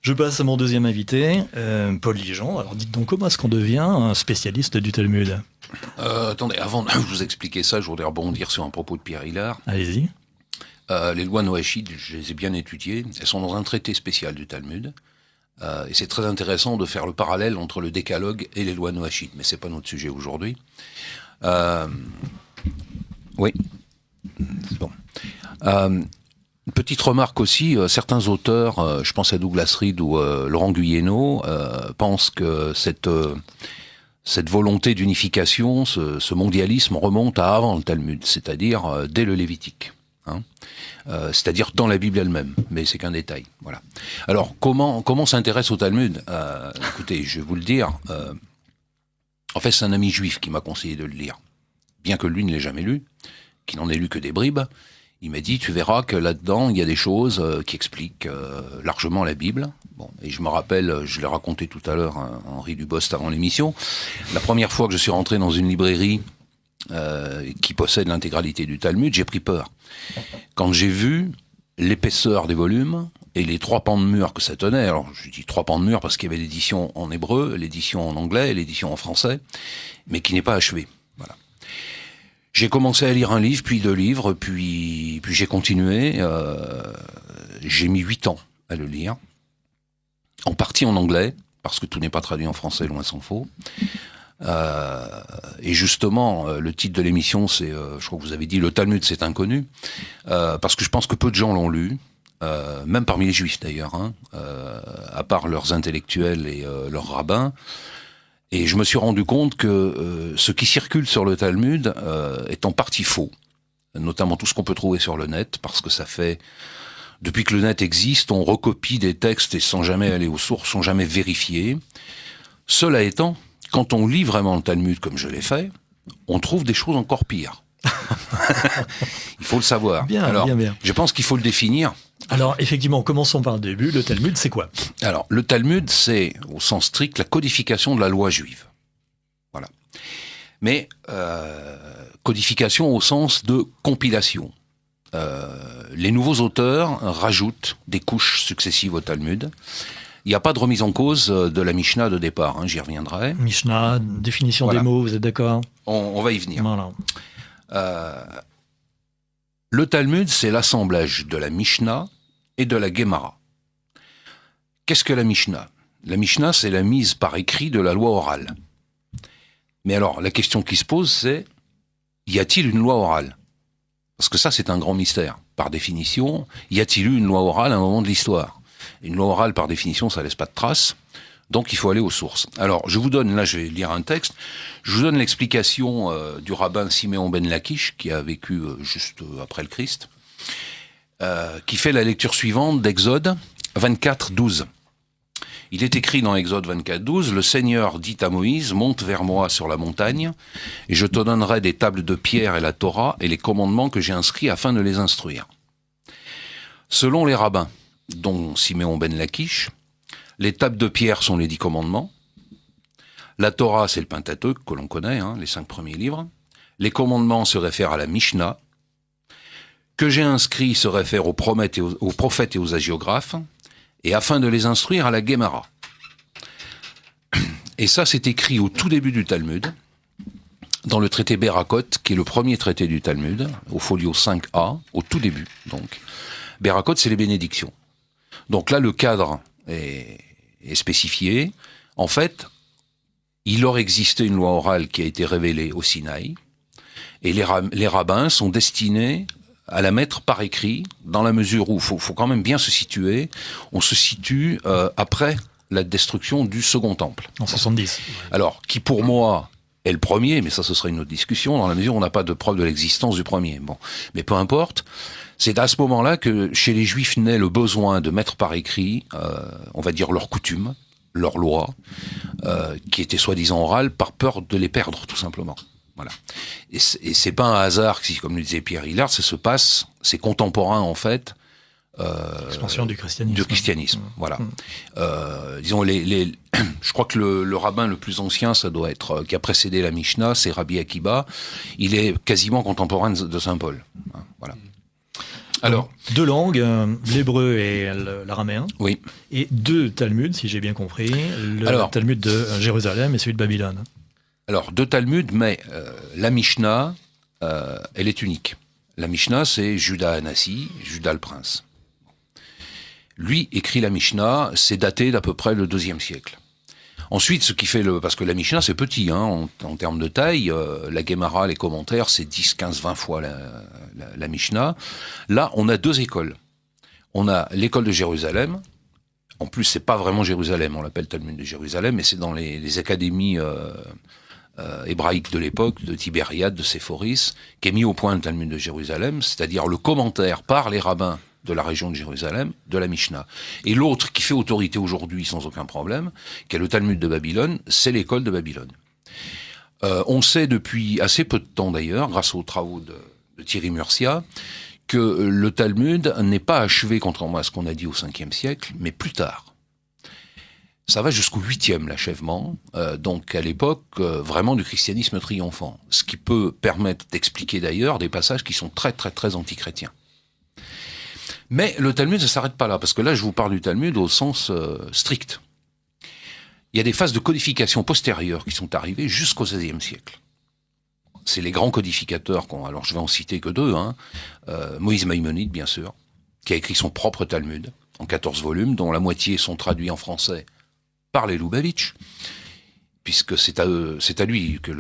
Je passe à mon deuxième invité, Paul Ligeon. Alors dites donc, comment est-ce qu'on devient un spécialiste du Talmud ? Attendez, avant de vous expliquer ça, je voudrais rebondir sur un propos de Pierre Hillard. Allez-y. Les lois noachides, je les ai bien étudiées. Elles sont dans un traité spécial du Talmud. Et c'est très intéressant de faire le parallèle entre le décalogue et les lois noachides. Mais c'est pas notre sujet aujourd'hui. Oui. C'est bon. Une petite remarque aussi, certains auteurs, je pense à Douglas Reed ou Laurent Guyeno, pensent que cette volonté d'unification, ce mondialisme remonte à avant le Talmud, c'est-à-dire dès le Lévitique. C'est-à-dire dans la Bible elle-même, mais c'est qu'un détail. Voilà. Alors, comment s'intéresse au Talmud ? Écoutez, je vais vous le dire. En fait, c'est un ami juif qui m'a conseillé de le lire. Bien que lui ne l'ait jamais lu, qu'il n'en ait lu que des bribes, il m'a dit, tu verras que là-dedans, il y a des choses qui expliquent largement la Bible. Bon, et je me rappelle, je l'ai raconté tout à l'heure, hein, Henri Dubost avant l'émission, la première fois que je suis rentré dans une librairie qui possède l'intégralité du Talmud, j'ai pris peur. Quand j'ai vu l'épaisseur des volumes et les 3 pans de mur que ça tenait, alors je dis 3 pans de mur parce qu'il y avait l'édition en hébreu, l'édition en anglais et l'édition en français, mais qui n'est pas achevée. Voilà. J'ai commencé à lire un livre, puis 2 livres, puis j'ai continué. J'ai mis 8 ans à le lire, en partie en anglais, parce que tout n'est pas traduit en français, loin s'en faut. Et justement, le titre de l'émission, c'est, je crois que vous avez dit, le Talmud, c'est inconnu, parce que je pense que peu de gens l'ont lu, même parmi les juifs d'ailleurs, hein, à part leurs intellectuels et leurs rabbins. Et je me suis rendu compte que ce qui circule sur le Talmud est en partie faux, notamment tout ce qu'on peut trouver sur le net, parce que ça fait, depuis que le net existe, on recopie des textes et sans jamais aller aux sources, sans jamais vérifier. Cela étant, quand on lit vraiment le Talmud comme je l'ai fait, on trouve des choses encore pires. Il faut le savoir. Bien, alors, bien. Je pense qu'il faut le définir. Alors, effectivement, commençons par le début. Le Talmud, c'est quoi ? Alors, le Talmud, c'est, au sens strict, la codification de la loi juive. Voilà. Mais, codification au sens de compilation. Les nouveaux auteurs rajoutent des couches successives au Talmud. Il n'y a pas de remise en cause de la Mishnah de départ, hein, j'y reviendrai. Mishnah, définition Voilà. des mots, vous êtes d'accord ? On va y venir. Voilà. Le Talmud, c'est l'assemblage de la Mishnah et de la Gemara. Qu'est-ce que la Mishnah ? La Mishnah, c'est la mise par écrit de la loi orale. Mais alors, la question qui se pose, c'est, y a-t-il une loi orale ? Parce que ça, c'est un grand mystère. Par définition, y a-t-il eu une loi orale à un moment de l'histoire ? Une loi orale, par définition, ça laisse pas de traces. Donc, il faut aller aux sources. Alors, je vous donne, là, je vais lire un texte. Je vous donne l'explication du rabbin Siméon ben Lakish, qui a vécu juste après le Christ, qui fait la lecture suivante d'Exode 24, 12. Il est écrit dans Exode 24, 12, « Le Seigneur dit à Moïse, monte vers moi sur la montagne, et je te donnerai des tables de pierre et la Torah et les commandements que j'ai inscrits afin de les instruire. » Selon les rabbins, dont Siméon ben Lakish, les tables de pierre sont les 10 commandements. La Torah, c'est le Pentateuque que l'on connaît, hein, les 5 premiers livres. Les commandements se réfèrent à la Mishnah. Que j'ai inscrit se réfère aux prophètes et aux hagiographes, et afin de les instruire à la Gemara. Et ça, c'est écrit au tout début du Talmud, dans le traité Berakot, qui est le premier traité du Talmud, au folio 5a, au tout début. Donc, Berakot, c'est les bénédictions. Donc là, le cadre est spécifié. En fait, il aurait existé une loi orale qui a été révélée au Sinaï, et les rabbins sont destinés à la mettre par écrit, dans la mesure où, faut quand même bien se situer, on se situe après la destruction du Second Temple. En 70. Alors, qui pour moi est le premier, mais ça ce sera une autre discussion, dans la mesure où on n'a pas de preuve de l'existence du premier. Bon, mais peu importe. C'est à ce moment-là que chez les Juifs naît le besoin de mettre par écrit, on va dire leurs coutumes, leurs lois, qui étaient soi-disant orales, par peur de les perdre, tout simplement. Voilà. Et c'est pas un hasard si, comme le disait Pierre Hillard, ça se passe, c'est contemporain en fait. Expansion du christianisme. Du christianisme, voilà. Disons, je crois que le rabbin le plus ancien, ça doit être, qui a précédé la Mishnah, c'est Rabbi Akiba. Il est quasiment contemporain de Saint Paul. Voilà. Alors, deux langues, l'hébreu et l'araméen, oui. et deux Talmuds, si j'ai bien compris, Talmud de Jérusalem et celui de Babylone. Alors, deux Talmuds, mais la Mishnah, elle est unique. La Mishnah, c'est Judas Anassi, Judas le prince. Lui écrit la Mishnah, c'est daté d'à peu près le IIe siècle. Ensuite, ce qui fait parce que la Mishnah, c'est petit, hein, en termes de taille, la Gemara, les commentaires, c'est 10, 15, 20 fois la Mishnah. Là, on a deux écoles. On a l'école de Jérusalem. En plus, c'est pas vraiment Jérusalem, on l'appelle Talmud de Jérusalem, mais c'est dans les académies hébraïques de l'époque, de Tibériade, de Séphoris, qui est mis au point le Talmud de Jérusalem, c'est-à-dire le commentaire par les rabbins de la région de Jérusalem, de la Mishnah. Et l'autre qui fait autorité aujourd'hui sans aucun problème, qui est le Talmud de Babylone, c'est l'école de Babylone. On sait depuis assez peu de temps d'ailleurs, grâce aux travaux de Thierry Murcia, que le Talmud n'est pas achevé, contrairement à ce qu'on a dit au 5e siècle, mais plus tard. Ça va jusqu'au 8e, l'achèvement, donc à l'époque vraiment du christianisme triomphant, ce qui peut permettre d'expliquer d'ailleurs des passages qui sont très très très antichrétiens. Mais le Talmud ne s'arrête pas là, parce que là je vous parle du Talmud au sens strict. Il y a des phases de codification postérieures qui sont arrivées jusqu'au XVIe siècle. C'est les grands codificateurs, alors je vais en citer que deux, hein. Moïse Maïmonide bien sûr, qui a écrit son propre Talmud en 14 volumes, dont la moitié sont traduits en français par les Loubavitch, puisque c'est à lui que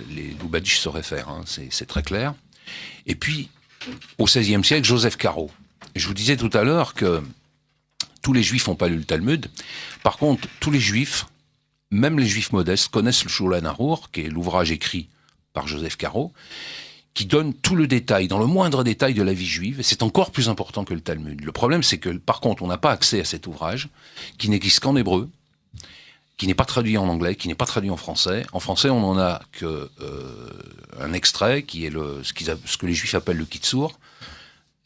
les Loubavitch se réfèrent, hein, c'est très clair. Et puis, au XVIe siècle, Joseph Caro. Et je vous disais tout à l'heure que tous les Juifs n'ont pas lu le Talmud. Par contre, tous les Juifs, même les Juifs modestes, connaissent le Shulchan Arour, qui est l'ouvrage écrit par Joseph Caro, qui donne tout le détail, dans le moindre détail de la vie juive, et c'est encore plus important que le Talmud. Le problème, c'est que, par contre, on n'a pas accès à cet ouvrage, qui n'existe qu'en hébreu, qui n'est pas traduit en anglais, qui n'est pas traduit en français. En français, on n'en a qu'un extrait, qui est ce que les Juifs appellent le Kitsur,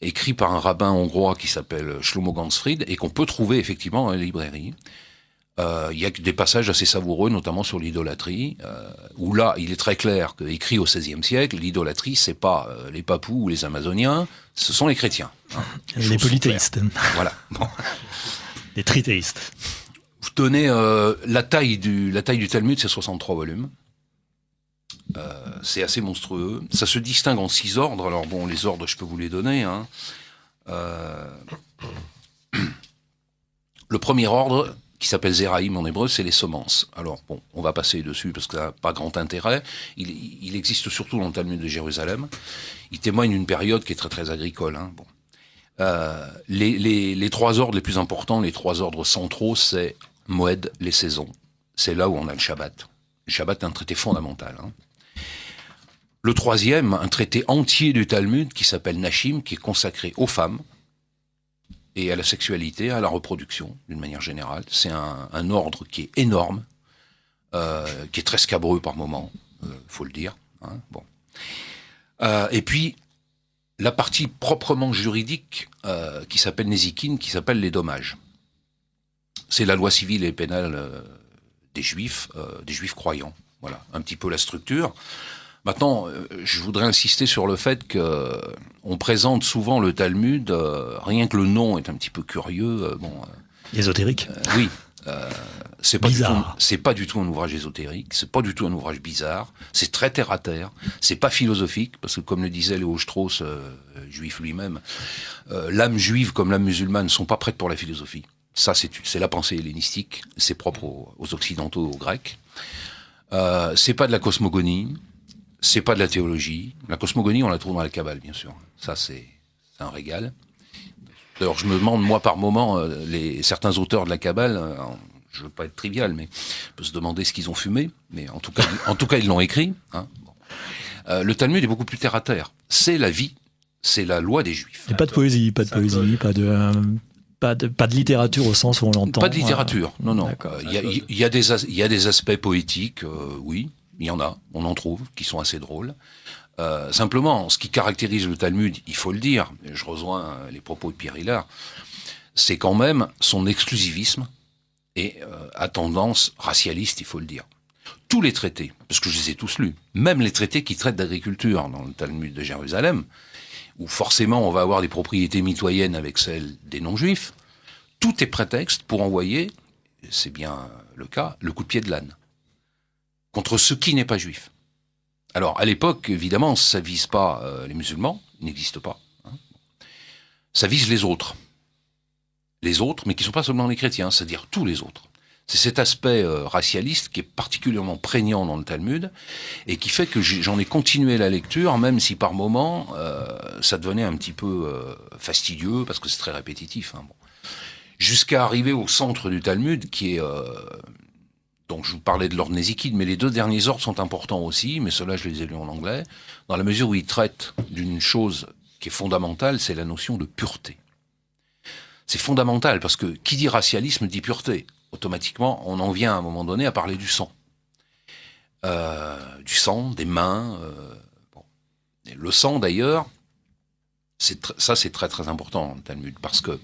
écrit par un rabbin hongrois qui s'appelle Shlomo Ganzfried, et qu'on peut trouver effectivement dans les librairies. Il y a des passages assez savoureux, notamment sur l'idolâtrie, où là, il est très clair qu'écrit au XVIe siècle, l'idolâtrie, c'est pas les Papous ou les Amazoniens, ce sont les chrétiens. Hein, les polythéistes. Voilà. Bon. Les trithéistes. Vous tenez la taille du Talmud, c'est 63 volumes. C'est assez monstrueux. Ça se distingue en 6 ordres. Alors bon, les ordres, je peux vous les donner. Hein. Le premier ordre, qui s'appelle Zeraïm en hébreu, c'est les semences. Alors bon, on va passer dessus parce que ça n'a pas grand intérêt. Il existe surtout dans le Talmud de Jérusalem. Il témoigne d'une période qui est très très agricole. Hein. Bon. Les 3 ordres les plus importants, les 3 ordres centraux, c'est Moed, les saisons. C'est là où on a le Shabbat. Le Shabbat est un traité fondamental. Hein. Le troisième, un traité entier du Talmud qui s'appelle Nashim, qui est consacré aux femmes et à la sexualité, à la reproduction, d'une manière générale. C'est un ordre qui est énorme, qui est très scabreux par moments, faut le dire. Hein, bon. Et puis, la partie proprement juridique qui s'appelle Nézikine, qui s'appelle les dommages. C'est la loi civile et pénale des Juifs croyants. Voilà, un petit peu la structure. Maintenant, je voudrais insister sur le fait qu'on présente souvent le Talmud, rien que le nom est un petit peu curieux. Ésotérique. Oui. C'est pas du tout un ouvrage ésotérique, c'est pas du tout un ouvrage bizarre, c'est très terre à terre, c'est pas philosophique, parce que comme le disait Léo Strauss, juif lui-même, l'âme juive comme l'âme musulmane ne sont pas prêtes pour la philosophie. Ça, c'est la pensée hellénistique, c'est propre aux occidentaux, aux grecs. C'est pas de la cosmogonie, c'est pas de la théologie. La cosmogonie, on la trouve dans la Kabbale, bien sûr. Ça, c'est un régal. D'ailleurs, je me demande, moi, par moment, certains auteurs de la Kabbale, je ne veux pas être trivial, mais on peut se demander ce qu'ils ont fumé, mais en tout cas, ils l'ont écrit. Hein. Bon. Le Talmud est beaucoup plus terre à terre. C'est la vie, c'est la loi des Juifs. Et pas de poésie, pas de littérature au sens où on l'entend. Pas de littérature, non. Il y a des aspects poétiques, oui, il y en a, on en trouve, qui sont assez drôles. Simplement, ce qui caractérise le Talmud, il faut le dire, je rejoins les propos de Pierre Hillard, c'est quand même son exclusivisme et à tendance racialiste, il faut le dire. Tous les traités, parce que je les ai tous lus, même les traités qui traitent d'agriculture dans le Talmud de Jérusalem, où forcément on va avoir des propriétés mitoyennes avec celles des non-juifs, tout est prétexte pour envoyer, c'est bien le cas, le coup de pied de l'âne contre ce qui n'est pas juif. Alors, à l'époque, évidemment, ça vise pas les musulmans, ils n'existent pas. Hein. Ça vise les autres. Les autres, mais qui ne sont pas seulement les chrétiens, c'est-à-dire tous les autres. C'est cet aspect racialiste qui est particulièrement prégnant dans le Talmud et qui fait que j'en ai continué la lecture, même si par moments, ça devenait un petit peu fastidieux, parce que c'est très répétitif. Hein, bon. Jusqu'à arriver au centre du Talmud, qui est... donc je vous parlais de l'ordre Nézikide, mais les 2 derniers ordres sont importants aussi, mais ceux-là je les ai lus en anglais, dans la mesure où ils traitent d'une chose qui est fondamentale, c'est la notion de pureté. C'est fondamental, parce que qui dit racialisme dit pureté. Automatiquement, on en vient à un moment donné à parler du sang. Du sang, des mains. Bon. Et le sang d'ailleurs, ça c'est très très important dans le Talmud, parce que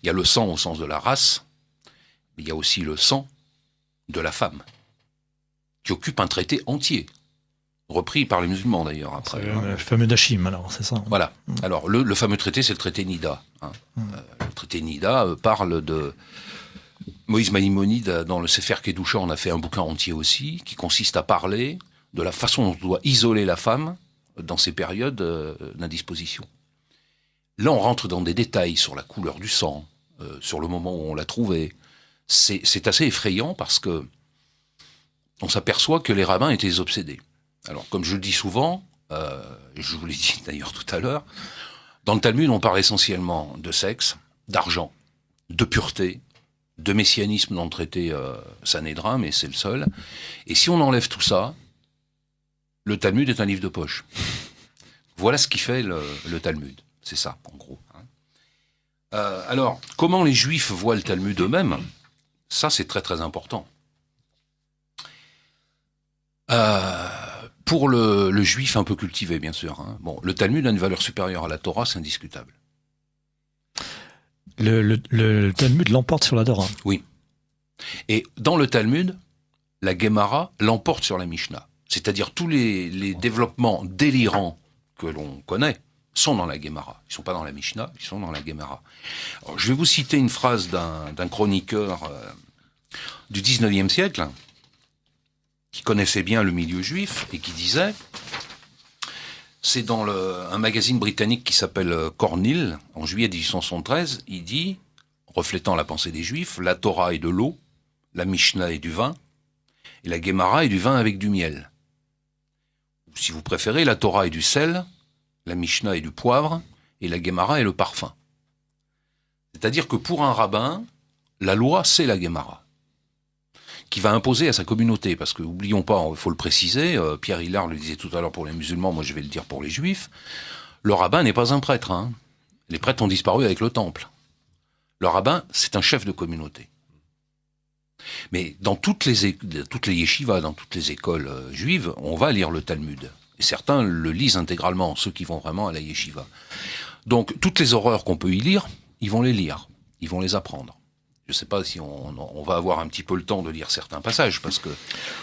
il y a le sang au sens de la race, mais il y a aussi le sang de la femme, qui occupe un traité entier, repris par les musulmans d'ailleurs après. C'est le fameux Dachim, alors, c'est ça. Voilà. Alors, le fameux traité, c'est le traité Nida. Hein. Le traité Nida parle de... Moïse Maïmonide, dans le Sefer Kedusha, on a fait un bouquin entier aussi, qui consiste à parler de la façon dont on doit isoler la femme dans ces périodes d'indisposition. Là, on rentre dans des détails sur la couleur du sang, sur le moment où on l'a trouvé. C'est assez effrayant parce que on s'aperçoit que les rabbins étaient obsédés. Alors, comme je le dis souvent, je vous l'ai dit d'ailleurs tout à l'heure, dans le Talmud, on parle essentiellement de sexe, d'argent, de pureté, de messianisme dans le traité Sanhédrin, mais c'est le seul. Et si on enlève tout ça, le Talmud est un livre de poche. Voilà ce qui fait le Talmud. C'est ça, en gros. Alors, comment les Juifs voient le Talmud eux-mêmes ? Ça, c'est très très important. Pour le Juif un peu cultivé, bien sûr. Hein. Bon, le Talmud a une valeur supérieure à la Torah, c'est indiscutable. Le Talmud l'emporte sur la Torah. Oui. Et dans le Talmud, la Gemara l'emporte sur la Mishnah. C'est-à-dire tous les développements délirants que l'on connaît sont dans la Gemara. Ils ne sont pas dans la Mishnah, ils sont dans la Gemara. Alors, je vais vous citer une phrase d'un chroniqueur du 19e siècle, qui connaissait bien le milieu juif, et qui disait, c'est dans un magazine britannique qui s'appelle Cornhill, en juillet 1873, il dit, reflétant la pensée des Juifs, la Torah est de l'eau, la Mishnah est du vin, et la Gemara est du vin avec du miel. Ou si vous préférez, la Torah est du sel, la Mishnah est du poivre, et la Gemara est le parfum. C'est-à-dire que pour un rabbin, la loi, c'est la Gemara, qui va imposer à sa communauté, parce que, oublions pas, il faut le préciser, Pierre Hillard le disait tout à l'heure pour les musulmans, moi je vais le dire pour les juifs, le rabbin n'est pas un prêtre. Hein. Les prêtres ont disparu avec le temple. Le rabbin, c'est un chef de communauté. Mais dans toutes les yeshivas, dans toutes les écoles juives, on va lire le Talmud. Et certains le lisent intégralement, ceux qui vont vraiment à la yeshiva. Donc, toutes les horreurs qu'on peut y lire, ils vont les lire, ils vont les apprendre. Je ne sais pas si on va avoir un petit peu le temps de lire certains passages, parce que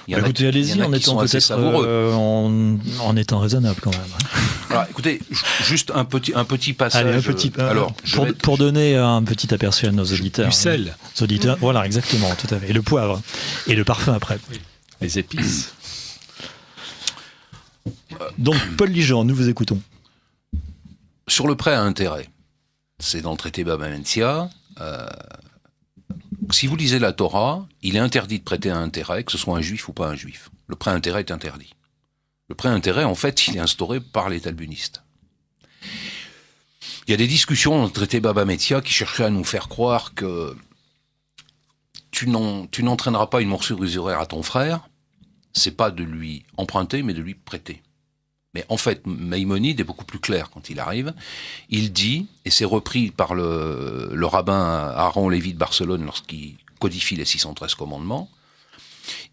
il y en a qui, allez-y, en étant peut-être savoureux. En étant raisonnable quand même. Alors, écoutez, juste un petit passage. Allez, alors, pour donner un petit aperçu à nos auditeurs. Du sel. Auditeurs, voilà, exactement, tout à fait. Et le poivre. Et le parfum après. Oui. Les épices. Donc, Paul Ligeant, nous vous écoutons. Sur le prêt à intérêt, c'est dans le traité Baba Metzia. Si vous lisez la Torah, il est interdit de prêter un intérêt, que ce soit un juif ou pas un juif. Le prêt à intérêt est interdit. Le prêt à intérêt, en fait, il est instauré par les talmunistes. Il y a des discussions dans le traité Baba Metzia qui cherchaient à nous faire croire que tu n'entraîneras pas une morsure usuraire à ton frère, c'est pas de lui emprunter, mais de lui prêter. Mais en fait, Maïmonide est beaucoup plus clair quand il arrive. Il dit, et c'est repris par le rabbin Aaron Lévi de Barcelone lorsqu'il codifie les 613 commandements,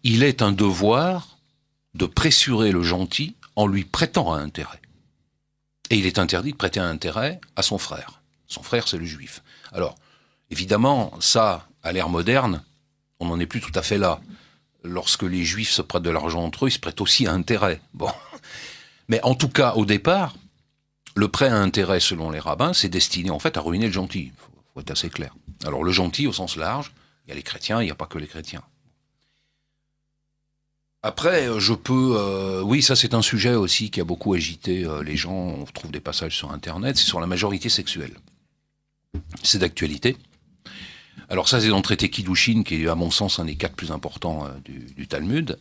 il est un devoir de pressurer le gentil en lui prêtant un intérêt. Et il est interdit de prêter un intérêt à son frère. Son frère, c'est le juif. Alors, évidemment, ça, à l'ère moderne, on n'en est plus tout à fait là. Lorsque les juifs se prêtent de l'argent entre eux, ils se prêtent aussi à intérêt. Bon. Mais en tout cas, au départ, le prêt à intérêt, selon les rabbins, c'est destiné en fait à ruiner le gentil. Faut être assez clair. Alors le gentil au sens large, il y a les chrétiens, il n'y a pas que les chrétiens. Après, oui, ça c'est un sujet aussi qui a beaucoup agité les gens. On trouve des passages sur Internet. C'est sur la majorité sexuelle. C'est d'actualité. Alors ça, c'est dans le traité Kiddushin, qui est à mon sens un des 4 plus importants du Talmud.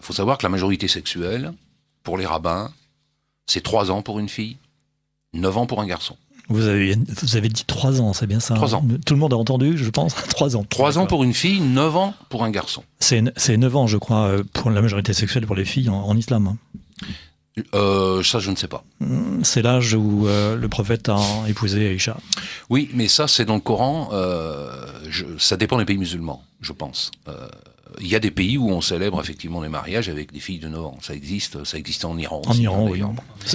Faut savoir que la majorité sexuelle, pour les rabbins, c'est 3 ans pour une fille, 9 ans pour un garçon. Vous avez dit 3 ans, c'est bien ça? 3 ans. Tout le monde a entendu, je pense. 3 ans. 3 ans pour une fille, 9 ans pour un garçon. C'est 9 ans, je crois, pour la majorité sexuelle pour les filles en islam. Ça, je ne sais pas. C'est l'âge où le prophète a épousé Aïcha. Oui, mais ça, c'est dans le Coran. Ça dépend des pays musulmans, je pense. Il y a des pays où on célèbre effectivement les mariages avec des filles de 9 ans. Ça existe en Iran aussi. En Iran, oui.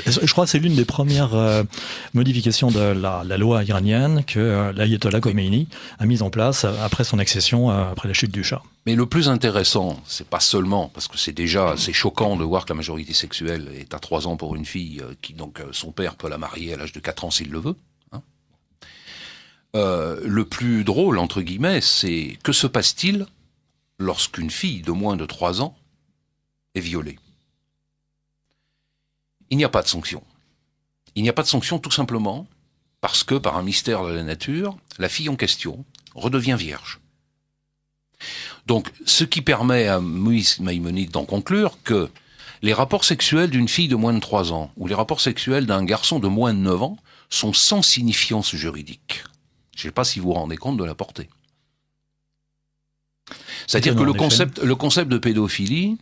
Je crois que c'est l'une des premières modifications de la loi iranienne que l'ayatollah Khomeini a mise en place après son accession, après la chute du Shah. Mais le plus intéressant, c'est pas seulement, parce que c'est choquant de voir que la majorité sexuelle est à 3 ans pour une fille, qui donc son père peut la marier à l'âge de 4 ans s'il le veut. Hein. Le plus drôle, entre guillemets, c'est que se passe-t-il lorsqu'une fille de moins de 3 ans est violée? Il n'y a pas de sanction. Il n'y a pas de sanction tout simplement parce que, par un mystère de la nature, la fille en question redevient vierge. Donc, ce qui permet à Moïse Maïmonide d'en conclure que les rapports sexuels d'une fille de moins de 3 ans ou les rapports sexuels d'un garçon de moins de 9 ans sont sans signifiance juridique. Je ne sais pas si vous vous rendez compte de la portée. C'est-à-dire que le concept de pédophilie,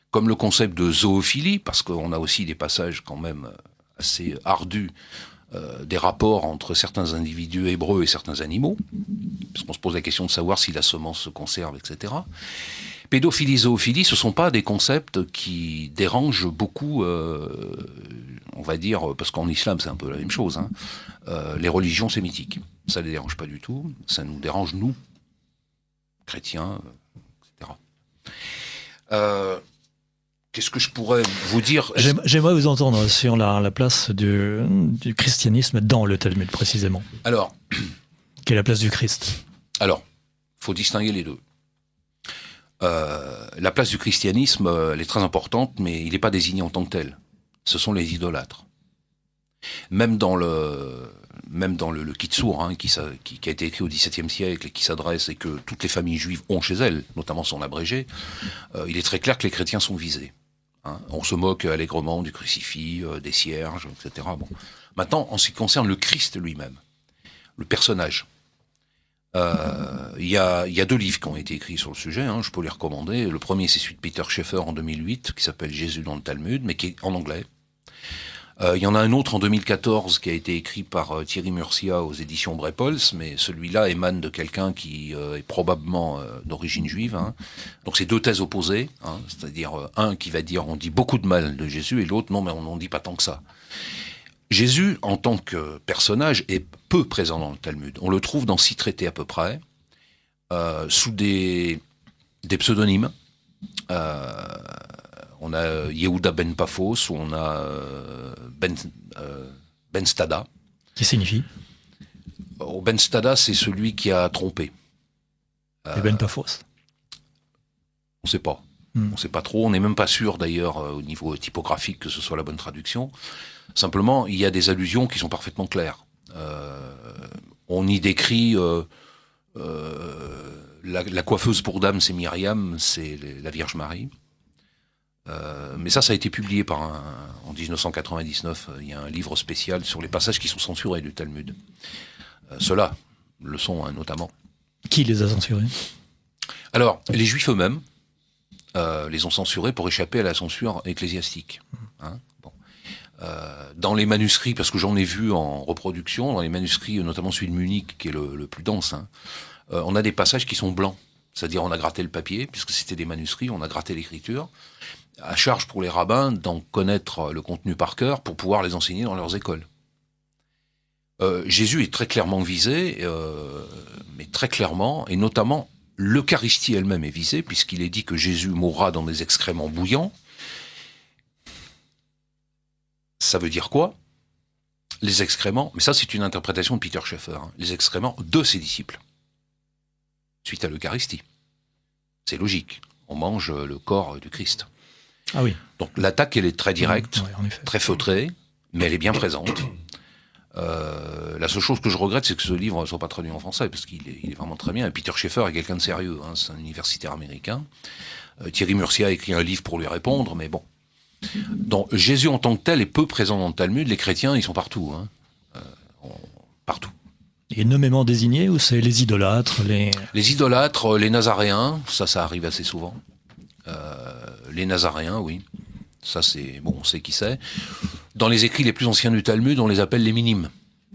comme le concept de zoophilie, parce qu'on a aussi des passages quand même assez ardus, des rapports entre certains individus hébreux et certains animaux, parce qu'on se pose la question de savoir si la semence se conserve, etc. Pédophilie, zoophilie, ce ne sont pas des concepts qui dérangent beaucoup, on va dire, parce qu'en islam c'est un peu la même chose, hein, les religions sémitiques. Ça ne les dérange pas du tout, ça nous dérange nous, chrétiens, etc. Qu'est-ce que je pourrais vous dire? J'aimerais vous entendre sur la place du christianisme dans le Talmud, précisément. Alors, quelle est la place du Christ? Alors, il faut distinguer les deux. La place du christianisme, elle est très importante, mais il n'est pas désigné en tant que tel. Ce sont les idolâtres. Même dans le Kitsur, hein, qui a été écrit au XVIIe siècle et qui s'adresse et que toutes les familles juives ont chez elles, notamment son abrégé, il est très clair que les chrétiens sont visés. Hein. On se moque allègrement du crucifix, des cierges, etc. Bon. Maintenant, en ce qui concerne le Christ lui-même, le personnage, il y a 2 livres qui ont été écrits sur le sujet, hein, je peux les recommander. Le premier, c'est celui de Peter Schaeffer en 2008, qui s'appelle Jésus dans le Talmud, mais qui est en anglais. Il y en a un autre en 2014 qui a été écrit par Thierry Murcia aux éditions Brepols, mais celui-là émane de quelqu'un qui est probablement d'origine juive. Hein. Donc c'est 2 thèses opposées, hein, c'est-à-dire un qui va dire on dit beaucoup de mal de Jésus et l'autre non mais on n'en dit pas tant que ça. Jésus en tant que personnage est peu présent dans le Talmud. On le trouve dans 6 traités à peu près, sous des pseudonymes. On a Yehuda ben Paphos, ou on a Ben Stada. Qui signifie? Ben Stada, c'est celui qui a trompé. Et Ben Paphos? On ne sait pas. On ne sait pas trop. On n'est même pas sûr, d'ailleurs, au niveau typographique, que ce soit la bonne traduction. Simplement, il y a des allusions qui sont parfaitement claires. On y décrit la coiffeuse pour dames, c'est Myriam, c'est la Vierge Marie. Mais ça a été publié en 1999. Il y a un livre spécial sur les passages qui sont censurés du Talmud. Ceux-là le sont, hein, notamment. Qui les a censurés? Alors, les Juifs eux-mêmes les ont censurés pour échapper à la censure ecclésiastique. Hein, bon. Dans les manuscrits, parce que j'en ai vu en reproduction, dans les manuscrits, notamment celui de Munich, qui est le plus dense, hein, on a des passages qui sont blancs. C'est-à-dire on a gratté le papier, puisque c'était des manuscrits, on a gratté l'écriture, à charge pour les rabbins d'en connaître le contenu par cœur pour pouvoir les enseigner dans leurs écoles. Jésus est très clairement visé, mais très clairement, et notamment l'Eucharistie elle-même est visée, puisqu'il est dit que Jésus mourra dans des excréments bouillants. Ça veut dire quoi? les excréments, mais ça c'est une interprétation de Peter Schaeffer, hein, les excréments de ses disciples, suite à l'Eucharistie. C'est logique, on mange le corps du Christ. Ah oui. Donc l'attaque, elle est très directe, Oui, en effet. très feutrée, mais elle est bien présente. La seule chose que je regrette, c'est que ce livre ne soit pas traduit en français, parce qu'il est vraiment très bien. Et Peter Schaeffer est quelqu'un de sérieux, hein, c'est un universitaire américain. Thierry Murcia a écrit un livre pour lui répondre, mais bon. Donc, Jésus en tant que tel est peu présent dans le Talmud. Les chrétiens, ils sont partout. Hein. Partout. Et nommément désignés, ou c'est les idolâtres, Les idolâtres, les nazaréens, ça arrive assez souvent. Les nazaréens, oui. Ça, c'est... Bon, on sait qui c'est. Dans les écrits les plus anciens du Talmud, on les appelle les minimes.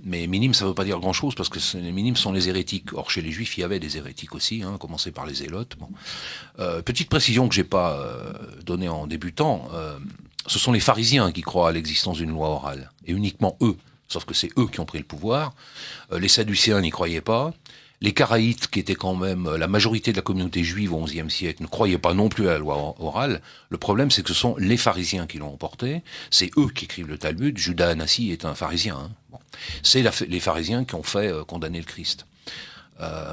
Mais minimes, ça ne veut pas dire grand-chose, parce que les minimes sont les hérétiques. Or, chez les juifs, il y avait des hérétiques aussi, hein, commencé par les zélotes. Bon. Petite précision que je n'ai pas donnée en débutant, ce sont les pharisiens qui croient à l'existence d'une loi orale, et uniquement eux. Sauf que c'est eux qui ont pris le pouvoir. Les Sadducéens n'y croyaient pas. Les Karaïtes, qui étaient quand même la majorité de la communauté juive au XIe siècle, ne croyaient pas non plus à la loi orale. Le problème, c'est que ce sont les pharisiens qui l'ont emporté. C'est eux qui écrivent le Talmud. Judas Anassi est un pharisien. Hein. Bon. C'est les pharisiens qui ont fait condamner le Christ.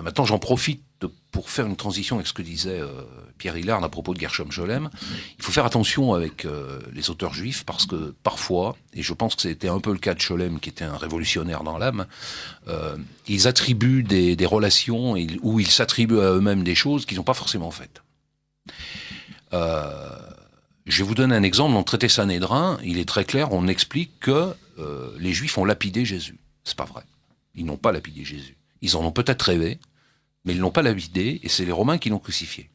Maintenant, j'en profite pour faire une transition avec ce que disait Pierre Hillard à propos de Gershom Scholem. Il faut faire attention avec les auteurs juifs, parce que parfois, et je pense que c'était un peu le cas de Scholem, qui était un révolutionnaire dans l'âme, ils attribuent des relations où ils s'attribuent à eux-mêmes des choses qu'ils n'ont pas forcément faites. Je vais vous donner un exemple. Dans le traité Sanhédrin, il est très clair, on explique que les Juifs ont lapidé Jésus. C'est pas vrai. Ils n'ont pas lapidé Jésus. Ils en ont peut-être rêvé, mais ils ne l'ont pas lapidé, et c'est les Romains qui l'ont crucifié.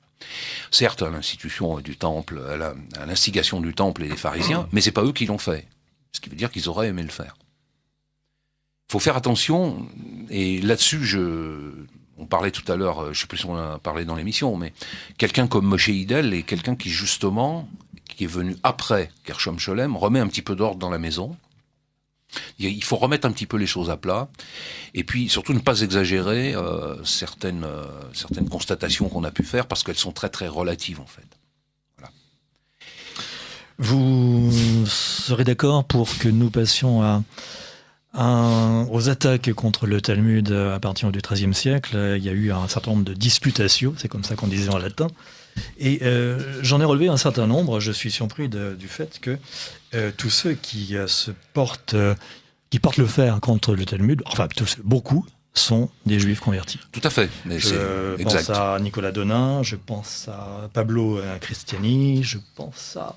Certes, à l'institution du temple, à l'instigation du temple et des pharisiens, mais c'est pas eux qui l'ont fait. Ce qui veut dire qu'ils auraient aimé le faire. Il faut faire attention, et là-dessus, on parlait tout à l'heure, je ne sais plus si on en a parlé dans l'émission, mais quelqu'un comme Moshe Hidel est quelqu'un qui, justement, qui est venu après Gershom Scholem, remet un petit peu d'ordre dans la maison. Il faut remettre un petit peu les choses à plat, et puis surtout ne pas exagérer certaines constatations qu'on a pu faire, parce qu'elles sont très très relatives en fait. Voilà. Vous serez d'accord pour que nous passions aux attaques contre le Talmud à partir du XIIIe siècle? Il y a eu un certain nombre de disputatio, c'est comme ça qu'on disait en latin. Et j'en ai relevé un certain nombre. Je suis surpris du fait que tous ceux qui portent le fer contre le Talmud, enfin beaucoup, sont des juifs convertis. Tout à fait. Mais je pense à Nicolas Donin, je pense à Pablo Cristiani, je pense à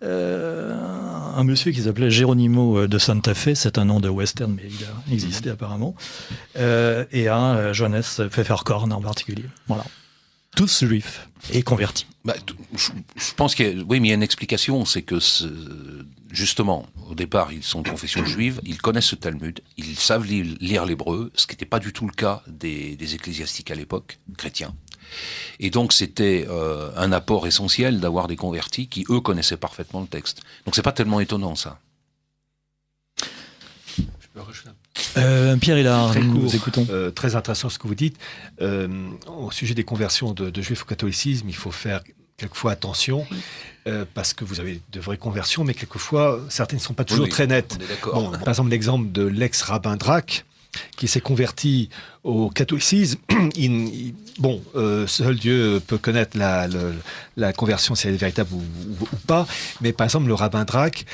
un monsieur qui s'appelait Geronimo de Santa Fe, c'est un nom de western, mais il a existé apparemment, et à Johannes Pfefferkorn en particulier. Voilà. Tous juifs et convertis. Je pense qu'il y a une explication, c'est que justement, au départ, ils sont de confession juive, ils connaissent le Talmud, ils savent lire l'hébreu, ce qui n'était pas du tout le cas des ecclésiastiques à l'époque, chrétiens. Et donc c'était un apport essentiel d'avoir des convertis qui, eux, connaissaient parfaitement le texte. Donc c'est pas tellement étonnant, ça. Je peux rajouter Pierre Hillard, très nous court, écoutons. Très intéressant ce que vous dites. Au sujet des conversions de juifs au catholicisme, il faut faire quelquefois attention, parce que vous avez de vraies conversions, mais quelquefois, certaines ne sont pas toujours très nettes. Bon, par exemple, l'exemple de l'ex-rabbin Drac, qui s'est converti au catholicisme. Seul Dieu peut connaître la conversion, si elle est véritable ou pas, mais par exemple, le rabbin Drac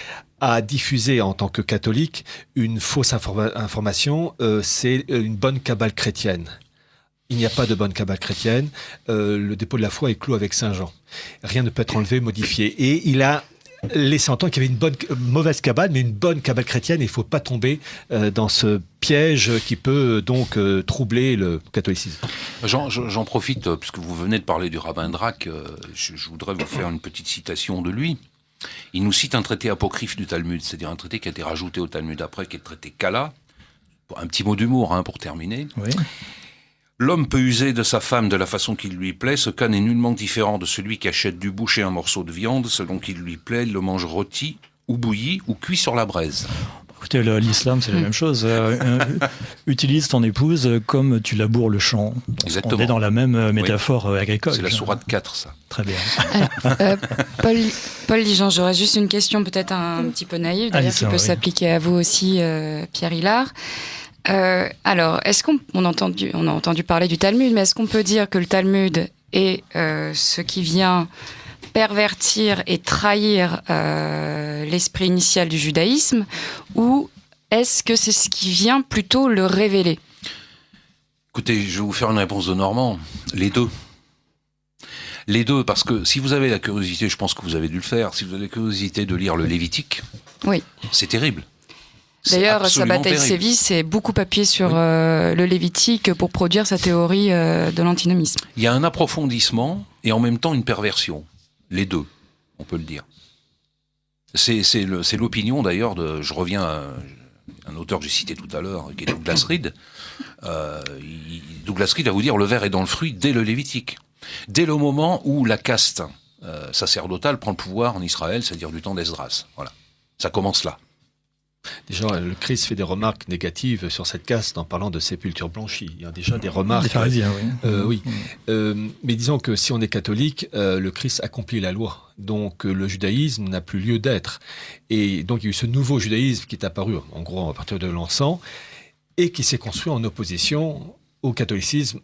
a diffusé en tant que catholique une fausse information, c'est une bonne cabale chrétienne. Il n'y a pas de bonne cabale chrétienne, le dépôt de la foi est clos avec Saint Jean. Rien ne peut être enlevé, modifié. Et il a laissé entendre qu'il y avait une mauvaise cabale, mais une bonne cabale chrétienne, et il ne faut pas tomber dans ce piège qui peut donc troubler le catholicisme. J'en profite, puisque vous venez de parler du rabbin Drac, je voudrais vous faire une petite citation de lui. Il nous cite un traité apocryphe du Talmud, c'est-à-dire un traité qui a été rajouté au Talmud après, qui est le traité Kala. Un petit mot d'humour, pour terminer. Oui. L'homme peut user de sa femme de la façon qui lui plaît, ce cas n'est nullement différent de celui qui achète du boucher un morceau de viande, selon qu'il lui plaît, il le mange rôti, ou bouilli, ou cuit sur la braise. Écoutez, l'islam, c'est la même chose. Utilise ton épouse comme tu laboures le champ. Exactement. On est dans la même métaphore agricole. C'est la sourate 4, ça. Très bien. Paul Ligeant, j'aurais juste une question peut-être un petit peu naïve, d'ailleurs, qui peut s'appliquer à vous aussi, Pierre Hilard. Alors, est-ce qu'on a entendu parler du Talmud, mais est-ce qu'on peut dire que le Talmud est ce qui vient pervertir et trahir l'esprit initial du judaïsme, ou est-ce que c'est ce qui vient plutôt le révéler? Écoutez, je vais vous faire une réponse de Normand. Les deux. Les deux, parce que si vous avez la curiosité, je pense que vous avez dû le faire, si vous avez la curiosité de lire le Lévitique, oui, c'est terrible. D'ailleurs, Sabbatai Sevi s'est beaucoup appuyé sur le Lévitique pour produire sa théorie de l'antinomisme. Il y a un approfondissement et en même temps une perversion. Les deux, on peut le dire. C'est l'opinion d'ailleurs je reviens à un auteur que j'ai cité tout à l'heure, qui est Douglas Reed. Douglas Reed va vous dire le ver est dans le fruit dès le Lévitique. Dès le moment où la caste sacerdotale prend le pouvoir en Israël, c'est-à-dire du temps d'Esdras. Voilà. Ça commence là. Déjà, le Christ fait des remarques négatives sur cette caste en parlant de sépulture blanchie. Il y a déjà des remarques. Des pharisiens, oui. Mais disons que si on est catholique, le Christ accomplit la loi. Donc le judaïsme n'a plus lieu d'être. Et donc il y a eu ce nouveau judaïsme qui est apparu, en gros, à partir de l'encens, et qui s'est construit en opposition au catholicisme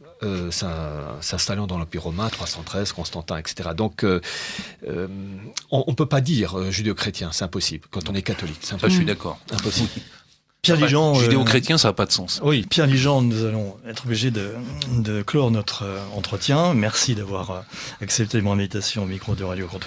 s'installant dans l'Empire romain, 313, Constantin, etc. Donc, on ne peut pas dire judéo-chrétien, c'est impossible, quand on est catholique. Ça, je suis d'accord. Impossible. Pierre Ligeant, judéo-chrétien, ça n'a pas de sens. Oui, Pierre Ligeant, nous allons être obligés de clore notre entretien. Merci d'avoir accepté mon invitation au micro de Radio Courtois.